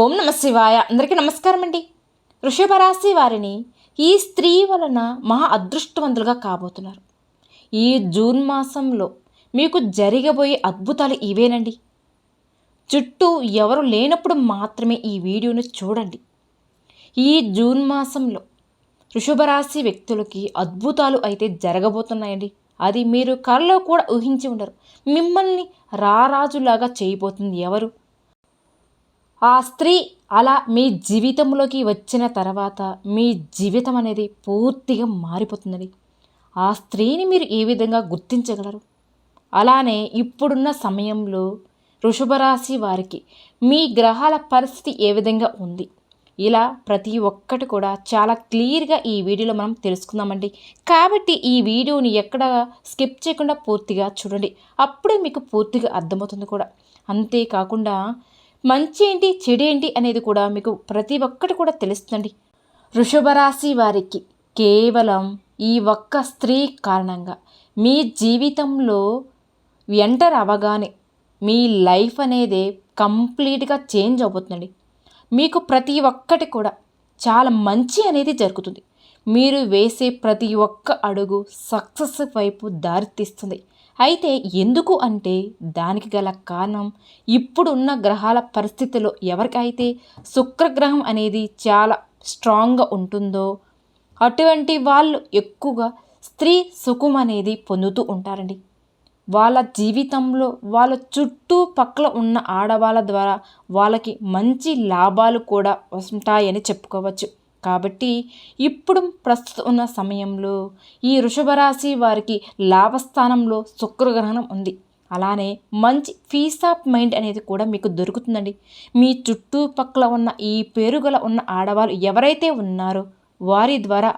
ఓం నమ శివాయ. అందరికీ నమస్కారం అండి. వృషభ రాశి వారిని ఈ స్త్రీ వలన మహా అదృష్టవంతులుగా కాబోతున్నారు. ఈ జూన్ మాసంలో మీకు జరగబోయే అద్భుతాలు ఇవేనండి. చుట్టూ ఎవరు లేనప్పుడు మాత్రమే ఈ వీడియోను చూడండి. ఈ జూన్ మాసంలో వృషభ రాశి వ్యక్తులకి అద్భుతాలు అయితే జరగబోతున్నాయండి. అది మీరు కలలో కూడా ఊహించి ఉండరు. మిమ్మల్ని రారాజులాగా చేయబోతుంది ఎవరు? ఆ స్త్రీ అలా మీ జీవితంలోకి వచ్చిన తర్వాత మీ జీవితం అనేది పూర్తిగా మారిపోతుందండి. ఆ స్త్రీని మీరు ఏ విధంగా గుర్తించగలరు? అలానే ఇప్పుడున్న సమయంలో వృషభ రాశి వారికి మీ గ్రహాల పరిస్థితి ఏ విధంగా ఉంది? ఇలా ప్రతి ఒక్కటి కూడా చాలా క్లియర్గా ఈ వీడియోలో మనం తెలుసుకుందామండి. కాబట్టి ఈ వీడియోని ఎక్కడ స్కిప్ చేయకుండా పూర్తిగా చూడండి. అప్పుడే మీకు పూర్తిగా అర్థమవుతుంది కూడా. అంతేకాకుండా మంచి ఏంటి చెడు ఏంటి అనేది కూడా మీకు ప్రతి ఒక్కటి కూడా తెలుస్తుంది. వృషభ రాశి వారికి కేవలం ఈ ఒక్క స్త్రీ కారణంగా మీ జీవితంలో ఎంటర్ అవ్వగానే మీ లైఫ్ అనేది కంప్లీట్గా చేంజ్ అవుతుందండి. మీకు ప్రతి ఒక్కటి కూడా చాలా మంచి అనేది జరుగుతుంది. మీరు వేసే ప్రతి ఒక్క అడుగు సక్సెస్ వైపు దారితీస్తుంది. అయితే ఎందుకు అంటే దానికి గల కారణం ఇప్పుడున్న గ్రహాల పరిస్థితిలో ఎవరికైతే శుక్రగ్రహం అనేది చాలా స్ట్రాంగ్గా ఉంటుందో అటువంటి వాళ్ళు ఎక్కువగా స్త్రీ సుఖం అనేది పొందుతూ ఉంటారండి. వాళ్ళ జీవితంలో వాళ్ళ చుట్టుపక్కల ఉన్న ఆడవాళ్ళ ద్వారా వాళ్ళకి మంచి లాభాలు కూడా ఉంటాయని చెప్పుకోవచ్చు. కాబట్టి ఇప్పుడు ప్రస్తుతం ఉన్న సమయంలో ఈ వృషభ రాశి వారికి లాభస్థానంలో శుక్రగ్రహణం ఉంది. అలానే మంచి పీస్ ఆఫ్ మైండ్ అనేది కూడా మీకు దొరుకుతుందండి. మీ చుట్టుపక్కల ఉన్న ఈ పేరుగల ఉన్న ఆడవాళ్ళు ఎవరైతే ఉన్నారో వారి ద్వారా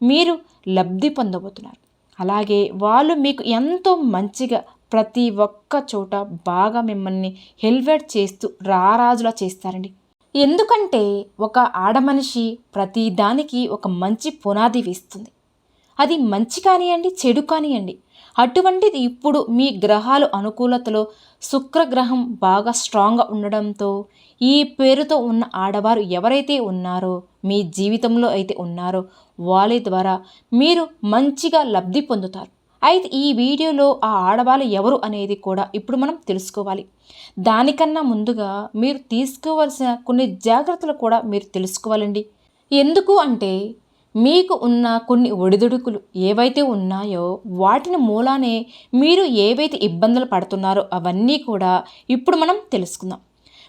మీరు లబ్ధి పొందబోతున్నారు. అలాగే వాళ్ళు మీకు ఎంతో మంచిగా ప్రతి ఒక్క చోట బాగా మిమ్మల్ని హెల్వేట్ చేస్తూ రారాజులా చేస్తారండి. ఎందుకంటే ఒక ఆడమనిషి ప్రతి దానికి ఒక మంచి పునాది వేస్తుంది. అది మంచి కానివ్వండి చెడు కానివ్వండి. అటువంటిది ఇప్పుడు మీ గ్రహాలు అనుకూలతలో శుక్రగ్రహం బాగా స్ట్రాంగ్గా ఉండడంతో ఈ పేరుతో ఉన్న ఆడవారు ఎవరైతే ఉన్నారో మీ జీవితంలో అయితే ఉన్నారో వాళ్ళ ద్వారా మీరు మంచిగా లబ్ధి పొందుతారు. అయితే ఈ వీడియోలో ఆ ఆడవాళ్ళు ఎవరు అనేది కూడా ఇప్పుడు మనం తెలుసుకోవాలి. దానికన్నా ముందుగా మీరు తీసుకోవాల్సిన కొన్ని జాగ్రత్తలు కూడా మీరు తెలుసుకోవాలండి. ఎందుకు అంటే మీకు ఉన్న కొన్ని ఒడిదుడుకులు ఏవైతే ఉన్నాయో వాటిని మూలానే మీరు ఏవైతే ఇబ్బందులు పడుతున్నారో అవన్నీ కూడా ఇప్పుడు మనం తెలుసుకుందాం.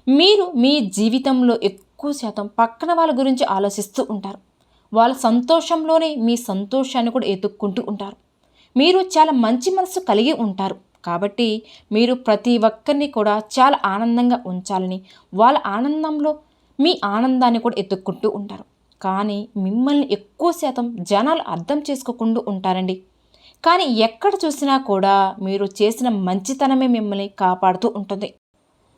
మీరు మీ జీవితంలో ఎక్కువ శాతం పక్కన వాళ్ళ గురించి ఆలోచిస్తూ ఉంటారు. వాళ్ళ సంతోషంలోనే మీ సంతోషాన్ని కూడా ఎత్తుక్కుంటూ ఉంటారు. మీరు చాలా మంచి మనసు కలిగి ఉంటారు. కాబట్టి మీరు ప్రతి ఒక్కరిని కూడా చాలా ఆనందంగా ఉంచాలని వాళ్ళ ఆనందంలో మీ ఆనందాన్ని కూడా ఎత్తుక్కుంటూ ఉంటారు. కానీ మిమ్మల్ని ఎక్కువ శాతం జనాలు అర్థం చేసుకోకుండా ఉంటారండి. కానీ ఎక్కడ చూసినా కూడా మీరు చేసిన మంచితనమే మిమ్మల్ని కాపాడుతూ ఉంటుంది.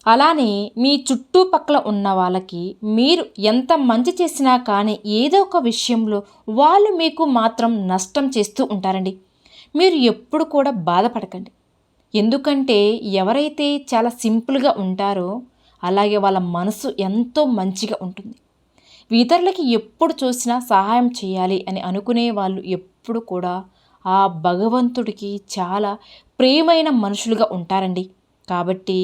అలానే మీ చుట్టుపక్కల ఉన్న వాళ్ళకి మీరు ఎంత మంచి చేసినా కానీ ఏదో ఒక విషయంలో వాళ్ళు మీకు మాత్రం నష్టం చేస్తూ ఉంటారండి. మీరు ఎప్పుడు కూడా బాధపడకండి. ఎందుకంటే ఎవరైతే చాలా సింపుల్గా ఉంటారో అలాగే వాళ్ళ మనసు ఎంతో మంచిగా ఉంటుంది. ఇతరులకి ఎప్పుడు చూసినా సహాయం చేయాలి అని అనుకునే వాళ్ళు ఎప్పుడు కూడా ఆ భగవంతుడికి చాలా ప్రియమైన మనుషులుగా ఉంటారండి. కాబట్టి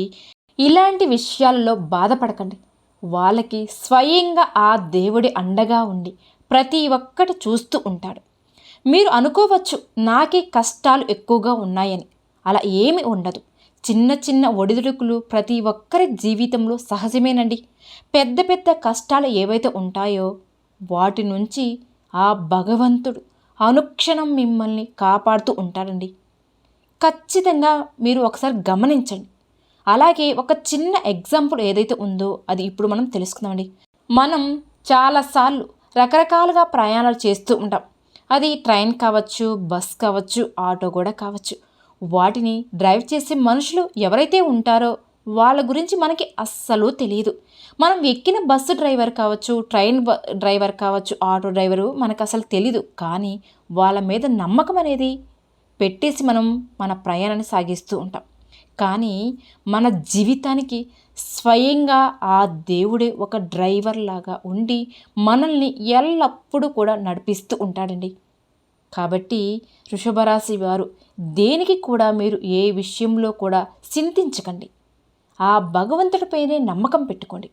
ఇలాంటి విషయాల్లో బాధపడకండి. వాళ్ళకి స్వయంగా ఆ దేవుడి అండగా ఉండి ప్రతి ఒక్కటి చూస్తూ ఉంటాడు. మీరు అనుకోవచ్చు నాకే కష్టాలు ఎక్కువగా ఉన్నాయని. అలా ఏమి ఉండదు. చిన్న చిన్న ఒడిదుడుకులు ప్రతి ఒక్కరి జీవితంలో సహజమేనండి. పెద్ద పెద్ద కష్టాలు ఏవైతే ఉంటాయో వాటి నుంచి ఆ భగవంతుడు అనుక్షణం మిమ్మల్ని కాపాడుతూ ఉంటాడండి. ఖచ్చితంగా మీరు ఒకసారి గమనించండి. అలాగే ఒక చిన్న ఎగ్జాంపుల్ ఏదైతే ఉందో అది ఇప్పుడు మనం తెలుసుకుందామండి. మనం చాలాసార్లు రకరకాలుగా ప్రయాణాలు చేస్తూ ఉంటాం. అది ట్రైన్ కావచ్చు, బస్ కావచ్చు, ఆటో కూడా కావచ్చు. వాటిని డ్రైవ్ చేసే మనుషులు ఎవరైతే ఉంటారో వాళ్ళ గురించి మనకి అస్సలు తెలియదు. మనం ఎక్కిన బస్సు డ్రైవర్ కావచ్చు, ట్రైన్ డ్రైవర్ కావచ్చు, ఆటో డ్రైవరు మనకు అసలు తెలీదు. కానీ వాళ్ళ మీద నమ్మకం అనేది పెట్టేసి మనం మన ప్రయాణాన్ని సాగిస్తూ ఉంటాం. కానీ మన జీవితానికి స్వయంగా ఆ దేవుడే ఒక డ్రైవర్ లాగా ఉండి మనల్ని ఎల్లప్పుడూ కూడా నడిపిస్తూ ఉంటాడండి. కాబట్టి వృషభ రాశి వారు దేనికి కూడా మీరు ఏ విషయంలో కూడా చింతించకండి. ఆ భగవంతుడిపైనే నమ్మకం పెట్టుకోండి.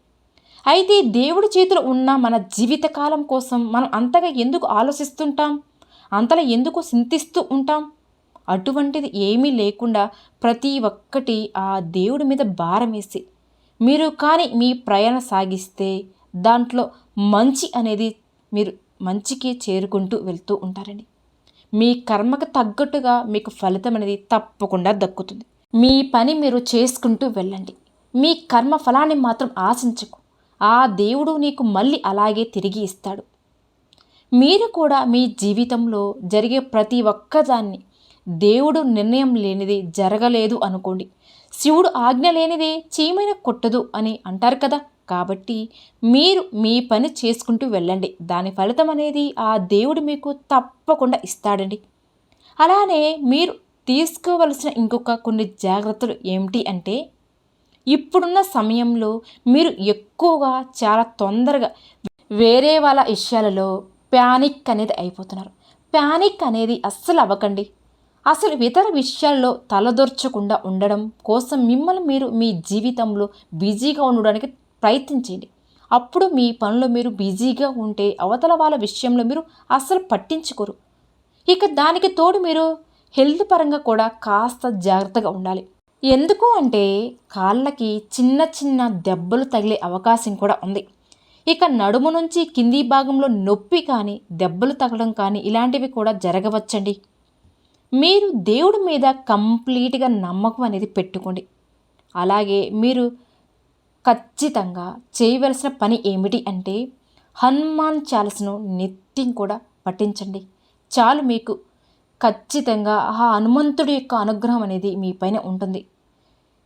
అయితే దేవుడి చేతిలో ఉన్న మన జీవితకాలం కోసం మనం అంతగా ఎందుకు ఆలోచిస్తుంటాం, అంతలా ఎందుకు చింతిస్తూ ఉంటాం? అటువంటిది ఏమీ లేకుండా ప్రతి ఒక్కటి ఆ దేవుడి మీద భారం వేసి మీరు కానీ మీ ప్రయాణం సాగిస్తే దాంట్లో మంచి అనేది మీరు మంచికి చేరుకుంటూ వెళ్తూ ఉంటారండి. మీ కర్మకు తగ్గట్టుగా మీకు ఫలితం అనేది తప్పకుండా దక్కుతుంది. మీ పని మీరు చేసుకుంటూ వెళ్ళండి. మీ కర్మ ఫలాన్ని మాత్రం ఆశించకు. ఆ దేవుడు నీకు మళ్ళీ అలాగే తిరిగి ఇస్తాడు. మీరు కూడా మీ జీవితంలో జరిగే ప్రతి ఒక్కదాన్ని దేవుడు నిర్ణయం లేనిది జరగలేదు అనుకోండి. శివుడు ఆజ్ఞ లేనిదే చీమైన కొట్టదు అని అంటారు కదా. కాబట్టి మీరు మీ పని చేసుకుంటూ వెళ్ళండి. దాని ఫలితం అనేది ఆ దేవుడు మీకు తప్పకుండా ఇస్తాడండి. అలానే మీరు తీసుకోవలసిన ఇంకొక కొన్ని జాగ్రత్తలు ఏమిటి అంటే, ఇప్పుడున్న సమయంలో మీరు ఎక్కువగా చాలా తొందరగా వేరే వాళ్ళ విషయాలలో ప్యానిక్ అనేది అయిపోతున్నారు. ప్యానిక్ అనేది అస్సలు అవ్వకండి. అసలు ఇతర విషయాల్లో తలదొర్చకుండా ఉండడం కోసం మిమ్మల్ని మీరు మీ జీవితంలో బిజీగా ఉండడానికి ప్రయత్నించండి. అప్పుడు మీ పనులు మీరు బిజీగా ఉంటే అవతల వాళ్ళ విషయంలో మీరు అస్సలు పట్టించుకోరు. ఇక దానికి తోడు మీరు హెల్త్ పరంగా కూడా కాస్త జాగ్రత్తగా ఉండాలి. ఎందుకు అంటే కాళ్ళకి చిన్న చిన్న దెబ్బలు తగిలే అవకాశం కూడా ఉంది. ఇక నడుము నుంచి కింది భాగంలో నొప్పి కానీ దెబ్బలు తగలడం కానీ ఇలాంటివి కూడా జరగవచ్చండి. మీరు దేవుడి మీద కంప్లీట్గా నమ్మకం అనేది పెట్టుకోండి. అలాగే మీరు ఖచ్చితంగా చేయవలసిన పని ఏమిటి అంటే హనుమాన్ చాలీసాను నిత్యం కూడా పఠించండి. చాలు, మీకు ఖచ్చితంగా ఆ హనుమంతుడి యొక్క అనుగ్రహం అనేది మీ పైన ఉంటుంది.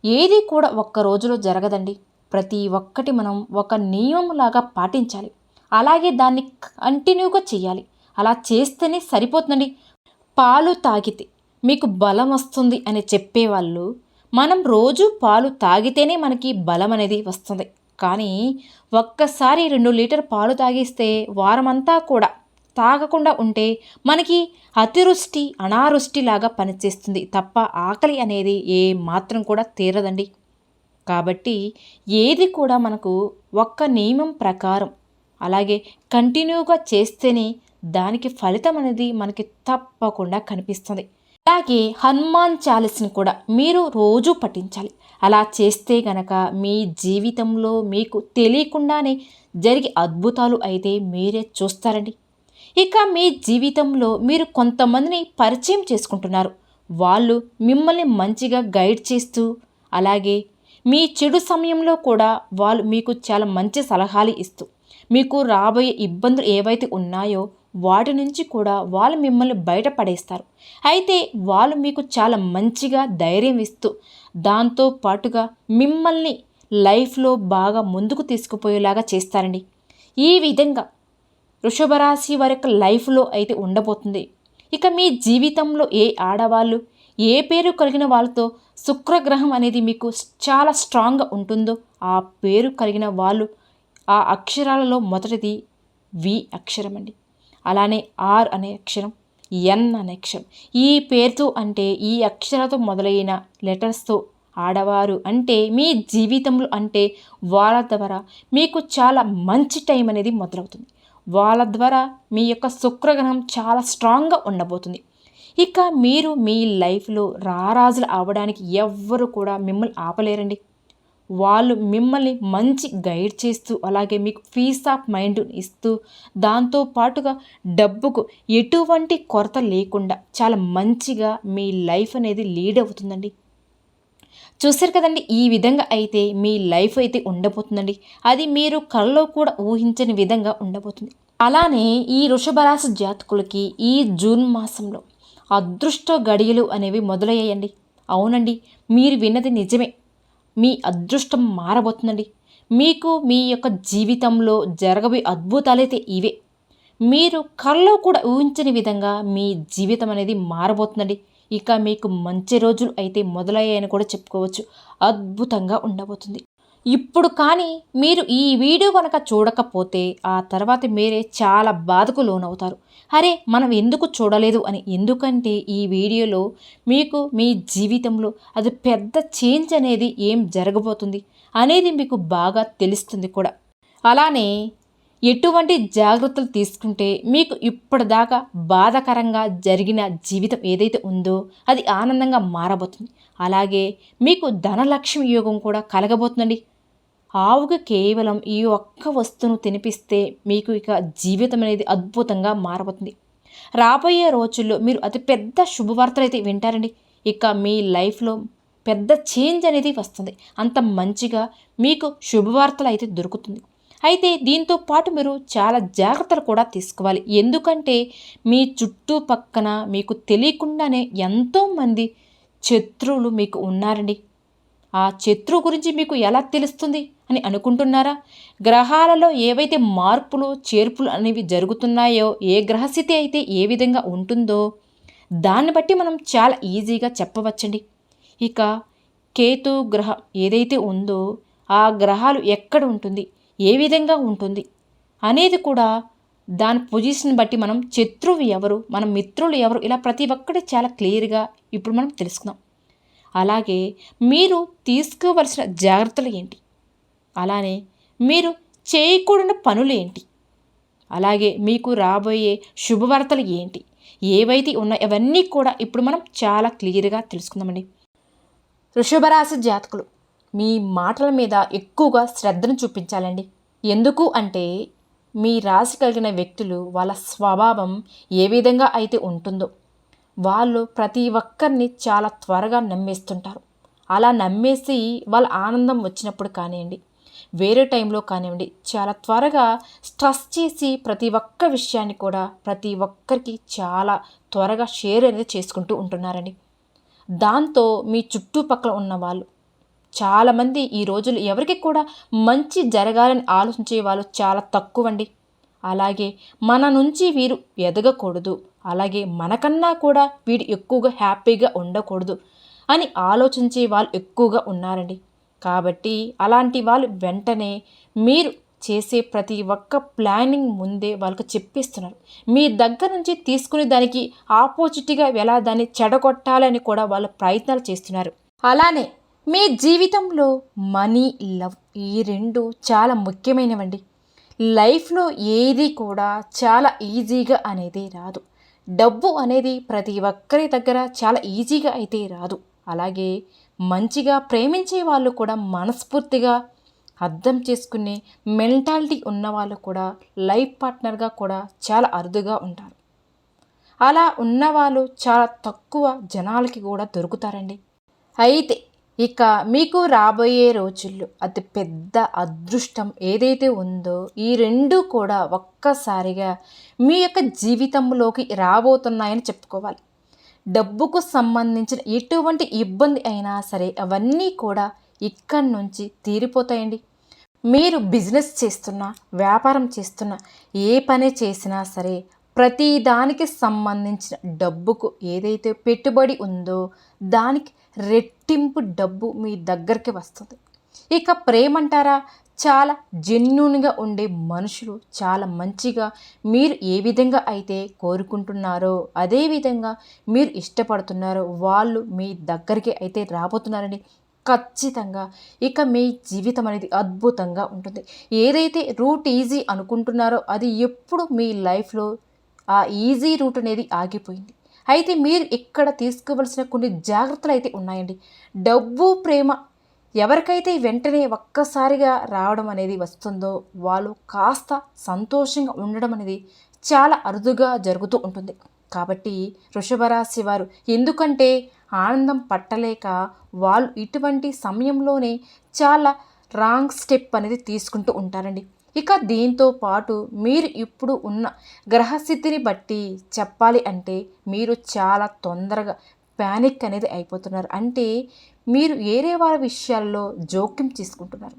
ఏది కూడా ఒక్క రోజులో జరగదండి. ప్రతి ఒక్కటి మనం ఒక నియమంలాగా పాటించాలి. అలాగే దాన్ని కంటిన్యూగా చేయాలి. అలా చేస్తేనే సరిపోతుందండి. పాలు తాగితే మీకు బలం వస్తుంది అని చెప్పేవాళ్ళు, మనం రోజు పాలు తాగితేనే మనకి బలం అనేది వస్తుంది. కానీ ఒక్కసారి 2 లీటర్ పాలు తాగిస్తే వారమంతా కూడా తాగకుండా ఉంటే మనకి అతివృష్టి అనావృష్టిలాగా పనిచేస్తుంది తప్ప ఆకలి అనేది ఏ మాత్రం కూడా తీరదండి. కాబట్టి ఏది కూడా మనకు ఒక్క నియమం ప్రకారం అలాగే కంటిన్యూగా చేస్తేనే దానికి ఫలితం అనేది మనకి తప్పకుండా కనిపిస్తుంది. అలాగే హనుమాన్ చాలీసాను కూడా మీరు రోజు పఠించాలి. అలా చేస్తే గనక మీ జీవితంలో మీకు తెలియకుండానే జరిగే అద్భుతాలు అయితే మీరే చూస్తారండి. ఇక మీ జీవితంలో మీరు కొంతమందిని పరిచయం చేసుకుంటున్నారు. వాళ్ళు మిమ్మల్ని మంచిగా గైడ్ చేస్తూ అలాగే మీ చెడు సమయంలో కూడా వాళ్ళు మీకు చాలా మంచి సలహాలు ఇస్తూ మీకు రాబోయే ఇబ్బందులు ఏవైతే ఉన్నాయో వాటి నుంచి కూడా వాళ్ళు మిమ్మల్ని బయటపడేస్తారు. అయితే వాళ్ళు మీకు చాలా మంచిగా ధైర్యం ఇస్తూ దాంతో పాటుగా మిమ్మల్ని లైఫ్లో బాగా ముందుకు తీసుకుపోయేలాగా చేస్తారండి. ఈ విధంగా వృషభ రాశి వారి యొక్క లైఫ్లో అయితే ఉండబోతుంది. ఇక మీ జీవితంలో ఏ ఆడవాళ్ళు ఏ పేరు కలిగిన వాళ్ళతో శుక్రగ్రహం అనేది మీకు చాలా స్ట్రాంగ్గా ఉంటుందో ఆ పేరు కలిగిన వాళ్ళు ఆ అక్షరాలలో మొదటిది వి అక్షరం అండి. అలానే ఆర్ అనే అక్షరం, ఎన్ అనే అక్షరం. ఈ పేరుతో అంటే ఈ అక్షరాలతో మొదలైన లెటర్స్తో ఆడవారు అంటే మీ జీవితంలో అంటే వాళ్ళ ద్వారా మీకు చాలా మంచి టైం అనేది మొదలవుతుంది. వాళ్ళ ద్వారా మీ యొక్క శుక్రగ్రహం చాలా స్ట్రాంగ్గా ఉండబోతుంది. ఇక మీరు మీ లైఫ్లో రారాజులు అవ్వడానికి ఎవ్వరు కూడా మిమ్మల్ని ఆపలేరండి. వాళ్ళు మిమ్మల్ని మంచి గైడ్ చేస్తూ అలాగే మీకు పీస్ ఆఫ్ మైండ్ ఇస్తూ దాంతో పాటుగా డబ్బుకు ఎటువంటి కొరత లేకుండా చాలా మంచిగా మీ లైఫ్ అనేది లీడ్ అవుతుందండి. చూశారు కదండి, ఈ విధంగా అయితే మీ లైఫ్ అయితే ఉండబోతుందండి. అది మీరు కలలో కూడా ఊహించని విధంగా ఉండబోతుంది. అలానే ఈ వృషభ రాశి జాతకులకి ఈ జూన్ మాసంలో అదృష్ట గడియలు అనేవి మొదలయ్యాయండి. అవునండి, మీరు విన్నది నిజమే. మీ అదృష్టం మారబోతుందండి. మీకు మీ యొక్క జీవితంలో జరగబోయే అద్భుతాలైతే ఇవే. మీరు కలలో కూడా ఊహించని విధంగా మీ జీవితం అనేది మారబోతుందండి. ఇక మీకు మంచి రోజులు అయితే మొదలయ్యాయని కూడా చెప్పుకోవచ్చు. అద్భుతంగా ఉండబోతుంది. ఇప్పుడు కానీ మీరు ఈ వీడియో కనుక చూడకపోతే ఆ తర్వాత మీరే చాలా బాధకు లోనవుతారు. అరే మనం ఎందుకు చూడలేదు అని. ఎందుకంటే ఈ వీడియోలో మీకు మీ జీవితంలో అది పెద్ద చేంజ్ అనేది ఏం జరగబోతుంది అనేది మీకు బాగా తెలుస్తుంది కూడా. అలానే ఎటువంటి జాగ్రత్తలు తీసుకుంటే మీకు ఇప్పటిదాకా బాధాకరంగా జరిగిన జీవితం ఏదైతే ఉందో అది ఆనందంగా మారబోతుంది. అలాగే మీకు ధనలక్ష్మి యోగం కూడా కలగబోతుందండి. ఆవుకి కేవలం ఈ ఒక్క వస్తువును తినిపిస్తే మీకు ఇక జీవితం అనేది అద్భుతంగా మారబోతుంది. రాబోయే రోజుల్లో మీరు అతి పెద్ద శుభవార్తలు అయితే వింటారండి. ఇక మీ లైఫ్లో పెద్ద చేంజ్ అనేది వస్తుంది. అంత మంచిగా మీకు శుభవార్తలు అయితే దొరుకుతుంది. అయితే దీంతో పాటు మీరు చాలా జాగ్రత్తలు కూడా తీసుకోవాలి. ఎందుకంటే మీ చుట్టుపక్కన మీకు తెలియకుండానే ఎంతోమంది శత్రువులు మీకు ఉన్నారండి. ఆ శత్రువు గురించి మీకు ఎలా తెలుస్తుంది అని అనుకుంటున్నారా? గ్రహాలలో ఏవైతే మార్పులు చేర్పులు అనేవి జరుగుతున్నాయో, ఏ గ్రహస్థితి అయితే ఏ విధంగా ఉంటుందో దాన్ని బట్టి మనం చాలా ఈజీగా చెప్పవచ్చండి. ఇక కేతు గ్రహం ఏదైతే ఉందో ఆ గ్రహాలు ఎక్కడ ఉంటుంది, ఏ విధంగా ఉంటుంది అనేది కూడా దాని పొజిషన్ బట్టి మనం శత్రువు ఎవరు, మన మిత్రులు ఎవరు, ఇలా ప్రతి ఒక్కటి చాలా క్లియర్గా ఇప్పుడు మనం తెలుసుకుందాం. అలాగే మీరు తీసుకోవలసిన జాగ్రత్తలు ఏంటి, అలానే మీరు చేయకూడని పనులు ఏంటి, అలాగే మీకు రాబోయే శుభవార్తలు ఏంటి, ఏవైతే ఉన్నాయో అవన్నీ కూడా ఇప్పుడు మనం చాలా క్లియర్గా తెలుసుకుందామండి. వృషభ రాశి జాతకులు మీ మాటల మీద ఎక్కువగా శ్రద్ధను చూపించాలండి. ఎందుకు అంటే మీ రాశి కలిగిన వ్యక్తులు వాళ్ళ స్వభావం ఏ విధంగా అయితే ఉంటుందో వాళ్ళు ప్రతి ఒక్కరిని చాలా త్వరగా నమ్మేస్తుంటారు. అలా నమ్మేసి వాళ్ళ ఆనందం వచ్చినప్పుడు కానివ్వండి, వేరే టైంలో కానివ్వండి, చాలా త్వరగా స్ట్రెస్ చేసి ప్రతి ఒక్క విషయాన్ని కూడా ప్రతి ఒక్కరికి చాలా త్వరగా షేర్ అనేది చేసుకుంటూ ఉంటున్నారండి. దాంతో మీ చుట్టుపక్కల ఉన్న వాళ్ళు చాలామంది ఈ రోజులు ఎవరికి కూడా మంచి జరగాలని ఆలోచించే వాళ్ళు చాలా తక్కువండి. అలాగే మన నుంచి వీరు ఎదగకూడదు, అలాగే మనకన్నా కూడా వీడు ఎక్కువగా హ్యాపీగా ఉండకూడదు అని ఆలోచించే వాళ్ళు ఎక్కువగా ఉన్నారండి. కాబట్టి అలాంటి వాళ్ళు వెంటనే మీరు చేసే ప్రతి ఒక్క ప్లానింగ్ ముందే వాళ్ళకి చెప్పేస్తున్నారు. మీ దగ్గర నుంచి తీసుకునే దానికి ఆపోజిట్గా ఎలా దాన్ని చెడగొట్టాలని కూడా వాళ్ళు ప్రయత్నాలు చేస్తున్నారు. అలానే మీ జీవితంలో మనీ, లవ్ ఈ రెండు చాలా ముఖ్యమైనవండి. లైఫ్లో ఏది కూడా చాలా ఈజీగా అనేది రాదు. డబ్బు అనేది ప్రతి ఒక్కరి దగ్గర చాలా ఈజీగా అయితే రాదు. అలాగే మంచిగా ప్రేమించే వాళ్ళు కూడా మనస్ఫూర్తిగా అర్థం చేసుకునే మెంటాలిటీ ఉన్నవాళ్ళు కూడా లైఫ్ పార్ట్నర్గా కూడా చాలా అరుదుగా ఉంటారు. అలా ఉన్నవాళ్ళు చాలా తక్కువ జనాలకి కూడా దొరుకుతారండి. అయితే ఇక మీకు రాబోయే రోజుల్లో అతి పెద్ద అదృష్టం ఏదైతే ఉందో ఈ రెండు కూడా ఒక్కసారిగా మీ యొక్క జీవితంలోకి రాబోతున్నాయని చెప్పుకోవాలి. డబ్బుకు సంబంధించిన ఎటువంటి ఇబ్బంది అయినా సరే అవన్నీ కూడా ఇక్కడి నుంచి తీరిపోతాయండి. మీరు బిజినెస్ చేస్తున్నా, వ్యాపారం చేస్తున్నా, ఏ పని చేసినా సరే ప్రతి దానికి సంబంధించిన డబ్బుకు ఏదైతే పెట్టుబడి ఉందో దానికి రెట్టింపు డబ్బు మీ దగ్గరికి వస్తుంది. ఇక ప్రేమ అంటారా, చాలా జెన్యూన్గా ఉండే మనుషులు చాలా మంచిగా మీరు ఏ విధంగా అయితే కోరుకుంటున్నారో అదే విధంగా మీరు ఇష్టపడుతున్నారో వాళ్ళు మీ దగ్గరికి అయితే రాబోతున్నారండి. ఖచ్చితంగా ఇక మీ జీవితం అనేది అద్భుతంగా ఉంటుంది. ఏదైతే రూట్ ఈజీ అనుకుంటున్నారో అది ఎప్పుడు మీ లైఫ్లో ఆ ఈజీ రూట్ అనేది ఆగిపోయింది. అయితే మీరు ఇక్కడ తీసుకోవలసిన కొన్ని జాగ్రత్తలు అయితే ఉన్నాయండి. డబ్బు, ప్రేమ ఎవరికైతే వెంటనే ఒక్కసారిగా రావడం అనేది వస్తుందో వాళ్ళు కాస్త సంతోషంగా ఉండడం అనేది చాలా అరుదుగా జరుగుతూ ఉంటుంది. కాబట్టి వృషభ రాశి వారు ఎందుకంటే ఆనందం పట్టలేక వాళ్ళు ఇటువంటి సమయంలోనే చాలా రాంగ్ స్టెప్ అనేది తీసుకుంటూ ఉంటారండి. ఇక దీంతో పాటు మీరు ఇప్పుడు ఉన్న గ్రహస్థితిని బట్టి చెప్పాలి అంటే మీరు చాలా తొందరగా ప్యానిక్ అనేది అయిపోతున్నారు. అంటే మీరు వేరే వారి విషయాల్లో జోక్యం చేసుకుంటున్నారు.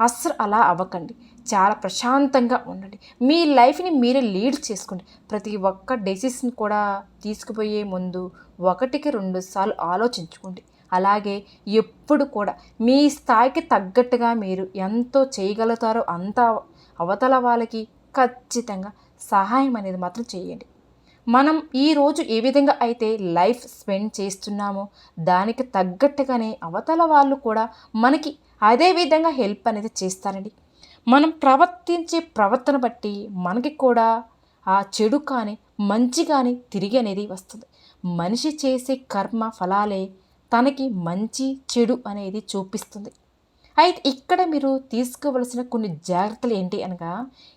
అస్సలు అలా అవ్వకండి. చాలా ప్రశాంతంగా ఉండండి. మీ లైఫ్ని మీరే లీడ్ చేసుకోండి. ప్రతి ఒక్క డెసిషన్ కూడా తీసుకుపోయే ముందు 1-2 సార్లు ఆలోచించుకోండి. అలాగే ఎప్పుడు కూడా మీ స్థాయికి తగ్గట్టుగా మీరు ఎంతో చేయగలుగుతారో అంత అవతల వాళ్ళకి ఖచ్చితంగా సహాయం అనేది మాత్రం చేయండి. మనం ఈరోజు ఏ విధంగా అయితే లైఫ్ స్పెండ్ చేస్తున్నామో దానికి తగ్గట్టుగానే అవతల వాళ్ళు కూడా మనకి అదే విధంగా హెల్ప్ అనేది చేస్తారండి. మనం ప్రవర్తించే ప్రవర్తన బట్టి మనకి కూడా ఆ చెడు కానీ మంచి కానీ తిరిగి అనేది వస్తుంది. మనిషి చేసే కర్మ ఫలాలే తనకి మంచి చెడు అనేది చూపిస్తుంది. అయితే ఇక్కడ మీరు తీసుకోవలసిన కొన్ని జాగ్రత్తలు ఏంటి అనగా,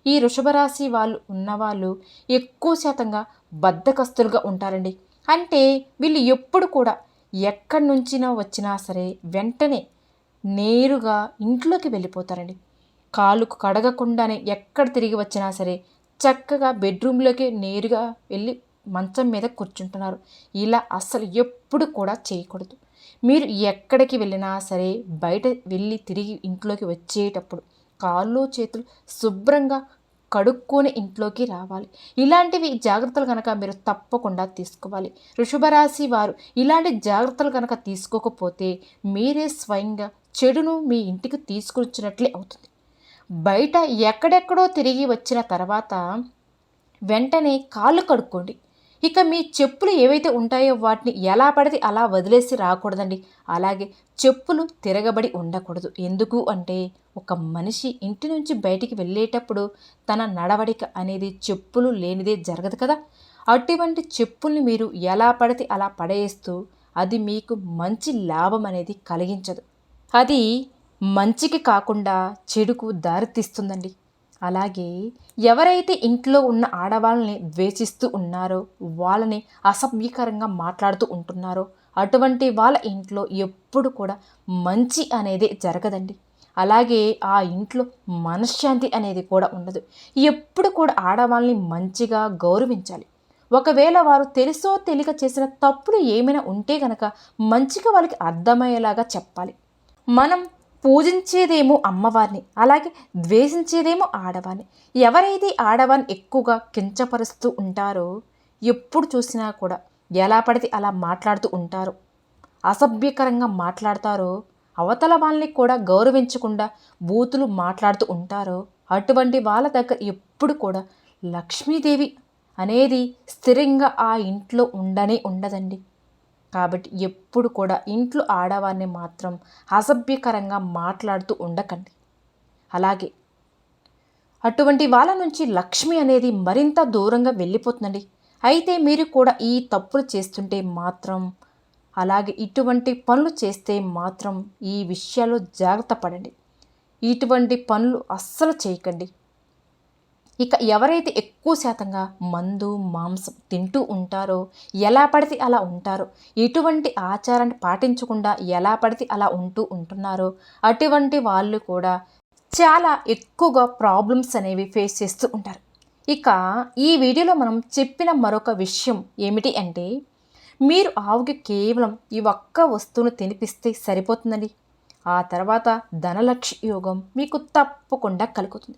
ఈ వృషభ రాశి వాళ్ళు ఉన్నవాళ్ళు ఎక్కువ శాతంగా బద్ధకస్తులుగా ఉంటారండి. అంటే వీళ్ళు ఎప్పుడు కూడా ఎక్కడి నుంచినా వచ్చినా సరే వెంటనే నేరుగా ఇంట్లోకి వెళ్ళిపోతారండి. కాళ్ళు కడగకుండానే ఎక్కడ తిరిగి వచ్చినా సరే చక్కగా బెడ్రూమ్లోకి నేరుగా వెళ్ళి మంచం మీద కూర్చుంటున్నారు. ఇలా అస్సలు ఎప్పుడు కూడా చేయకూడదు. మీరు ఎక్కడికి వెళ్ళినా సరే బయట వెళ్ళి తిరిగి ఇంట్లోకి వచ్చేటప్పుడు కాళ్ళు చేతులు శుభ్రంగా కడుక్కొని ఇంట్లోకి రావాలి. ఇలాంటివి జాగ్రత్తలు కనుక మీరు తప్పకుండా తీసుకోవాలి. వృషభరాశి వారు ఇలాంటి జాగ్రత్తలు కనుక తీసుకోకపోతే మీరే స్వయంగా చెడును మీ ఇంటికి తీసుకొచ్చినట్లే అవుతుంది. బయట ఎక్కడెక్కడో తిరిగి వచ్చిన తర్వాత వెంటనే కాళ్ళు కడుక్కోండి. ఇక మీ చెప్పులు ఏవైతే ఉంటాయో వాటిని ఎలా పడితే అలా వదిలేసి రాకూడదండి. అలాగే చెప్పులు తిరగబడి ఉండకూడదు. ఎందుకు అంటే ఒక మనిషి ఇంటి నుంచి బయటికి వెళ్ళేటప్పుడు తన నడవడిక అనేది చెప్పులు లేనిదే జరగదు కదా. అటువంటి చెప్పుల్ని మీరు ఎలా పడితే అలా పడేస్తూ అది మీకు మంచి లాభం అనేది కలిగించదు. అది మంచికి కాకుండా చెడుకు దారితీస్తుందండి. అలాగే ఎవరైతే ఇంట్లో ఉన్న ఆడవాళ్ళని ద్వేషిస్తూ ఉన్నారో వాళ్ళని అసభ్యకరంగా మాట్లాడుతూ ఉంటున్నారో అటువంటి వాళ్ళ ఇంట్లో ఎప్పుడు కూడా మంచి అనేది జరగదండి. అలాగే ఆ ఇంట్లో మనశ్శాంతి అనేది కూడా ఉండదు. ఎప్పుడు కూడా ఆడవాళ్ళని మంచిగా గౌరవించాలి. ఒకవేళ వారు తెలుసో తెలియక చేసిన తప్పులు ఏమైనా ఉంటే గనక మంచిగా వాళ్ళకి అర్థమయ్యేలాగా చెప్పాలి. మనం పూజించేదేమో అమ్మవారిని, అలాగే ద్వేషించేదేమో ఆడవారిని. ఎవరైతే ఆడవారిని ఎక్కువగా కించపరుస్తూ ఉంటారో ఎప్పుడు చూసినా కూడా ఎలా పడితే అలా మాట్లాడుతూ ఉంటారో అసభ్యకరంగా మాట్లాడతారో అవతల వాళ్ళని కూడా గౌరవించకుండా బూతులు మాట్లాడుతూ ఉంటారో అటువంటి వాళ్ళ దగ్గర ఎప్పుడు కూడా లక్ష్మీదేవి అనేది స్థిరంగా ఆ ఇంట్లో ఉండదండి. కాబట్టి ఎప్పుడు కూడా ఇంట్లో ఆడవారిని మాత్రం అసభ్యకరంగా మాట్లాడుతూ ఉండకండి. అలాగే అటువంటి వాళ్ళ నుంచి లక్ష్మి అనేది మరింత దూరంగా వెళ్ళిపోతుందండి. అయితే మీరు కూడా ఈ తప్పులు చేస్తుంటే మాత్రం అలాగే ఇటువంటి పనులు చేస్తే మాత్రం ఈ విషయాల్లో జాగ్రత్త పడండి. ఇటువంటి పనులు అస్సలు చేయకండి. ఇక ఎవరైతే ఎక్కువ శాతంగా మందు మాంసం తింటూ ఉంటారో ఎలా పడితే అలా ఉంటారో ఎటువంటి ఆచారాన్ని పాటించకుండా ఎలా పడితే అలా ఉంటున్నారో అటువంటి వాళ్ళు కూడా చాలా ఎక్కువగా ప్రాబ్లమ్స్ అనేవి ఫేస్ చేస్తూ ఉంటారు. ఇక ఈ వీడియోలో మనం చెప్పిన మరొక విషయం ఏమిటి అంటే మీరు ఆవుకి కేవలం ఈ ఒక్క వస్తువును తినిపిస్తే సరిపోతుందండి. ఆ తర్వాత ధనలక్ష్మి యోగం మీకు తప్పకుండా కలుగుతుంది.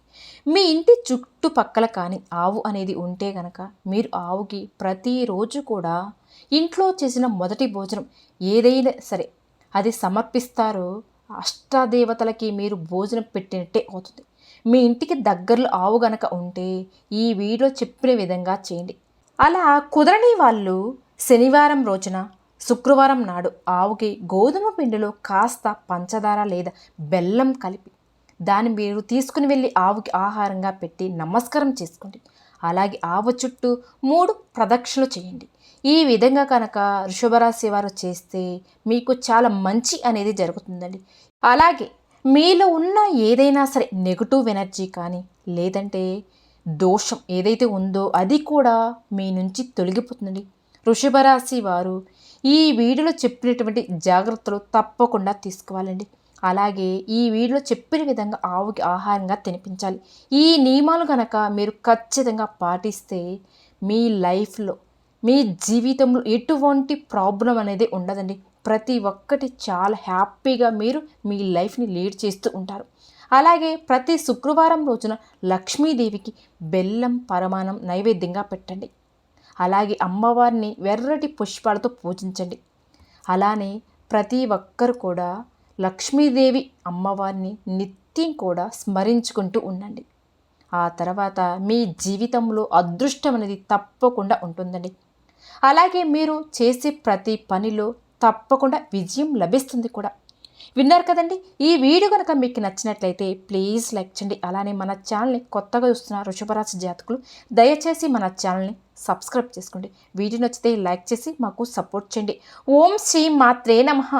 మీ ఇంటి చుట్టుపక్కల కానీ ఆవు అనేది ఉంటే గనక మీరు ఆవుకి ప్రతిరోజు కూడా ఇంట్లో చేసిన మొదటి భోజనం ఏదైనా సరే అది సమర్పిస్తారో అష్టాదేవతలకి మీరు భోజనం పెట్టినట్టే అవుతుంది. మీ ఇంటికి దగ్గరలో ఆవు గనక ఉంటే ఈ వీడియో చెప్పిన విధంగా చేయండి. అలా కుదరని వాళ్ళు శనివారం రోజున శుక్రవారం నాడు ఆవుకి గోధుమ పిండిలో కాస్త పంచదార లేదా బెల్లం కలిపి దాన్ని మీరు తీసుకుని వెళ్ళి ఆవుకి ఆహారంగా పెట్టి నమస్కారం చేసుకోండి. అలాగే ఆవు చుట్టూ 3 ప్రదక్షిణలు చేయండి. ఈ విధంగా కనుక వృషభరాశి వారు చేస్తే మీకు చాలా మంచి అనేది జరుగుతుందండి. అలాగే మీలో ఉన్న ఏదైనా సరే నెగటివ్ ఎనర్జీ కానీ లేదంటే దోషం ఏదైతే ఉందో అది కూడా మీ నుంచి తొలగిపోతుందండి. వృషభరాశి వారు ఈ వీడియోలో చెప్పినటువంటి జాగ్రత్తలు తప్పకుండా తీసుకోవాలండి. అలాగే ఈ వీడియోలో చెప్పిన విధంగా ఆవుకి ఆహారంగా తినిపించాలి. ఈ నియమాలు కనుక మీరు ఖచ్చితంగా పాటిస్తే మీ లైఫ్లో మీ జీవితంలో ఎటువంటి ప్రాబ్లం అనేది ఉండదండి. ప్రతి ఒక్కటి చాలా హ్యాపీగా మీరు మీ లైఫ్ని లీడ్ చేస్తూ ఉంటారు. అలాగే ప్రతి శుక్రవారం రోజున లక్ష్మీదేవికి బెల్లం పరమాణం నైవేద్యంగా పెట్టండి. అలాగే అమ్మవారిని ఎర్రటి పుష్పాలతో పూజించండి. అలానే ప్రతి ఒక్కరు కూడా లక్ష్మీదేవి అమ్మవారిని నిత్యం కూడా స్మరించుకుంటూ ఉండండి. ఆ తర్వాత మీ జీవితంలో అదృష్టం అనేది తప్పకుండా ఉంటుందండి. అలాగే మీరు చేసే ప్రతి పనిలో తప్పకుండా విజయం లభిస్తుంది కూడా. విన్నారు కదండి. ఈ వీడియో కనుక మీకు నచ్చినట్లయితే ప్లీజ్ లైక్ చేయండి. అలానే మన ఛానల్ని కొత్తగా చూస్తున్న వృషభరాశి జాతకులు దయచేసి మన ఛానల్ని సబ్స్క్రైబ్ చేసుకోండి. వీడియో నచ్చితే లైక్ చేసి మాకు సపోర్ట్ చేయండి. ఓం శ్రీ మాత్రే నమః.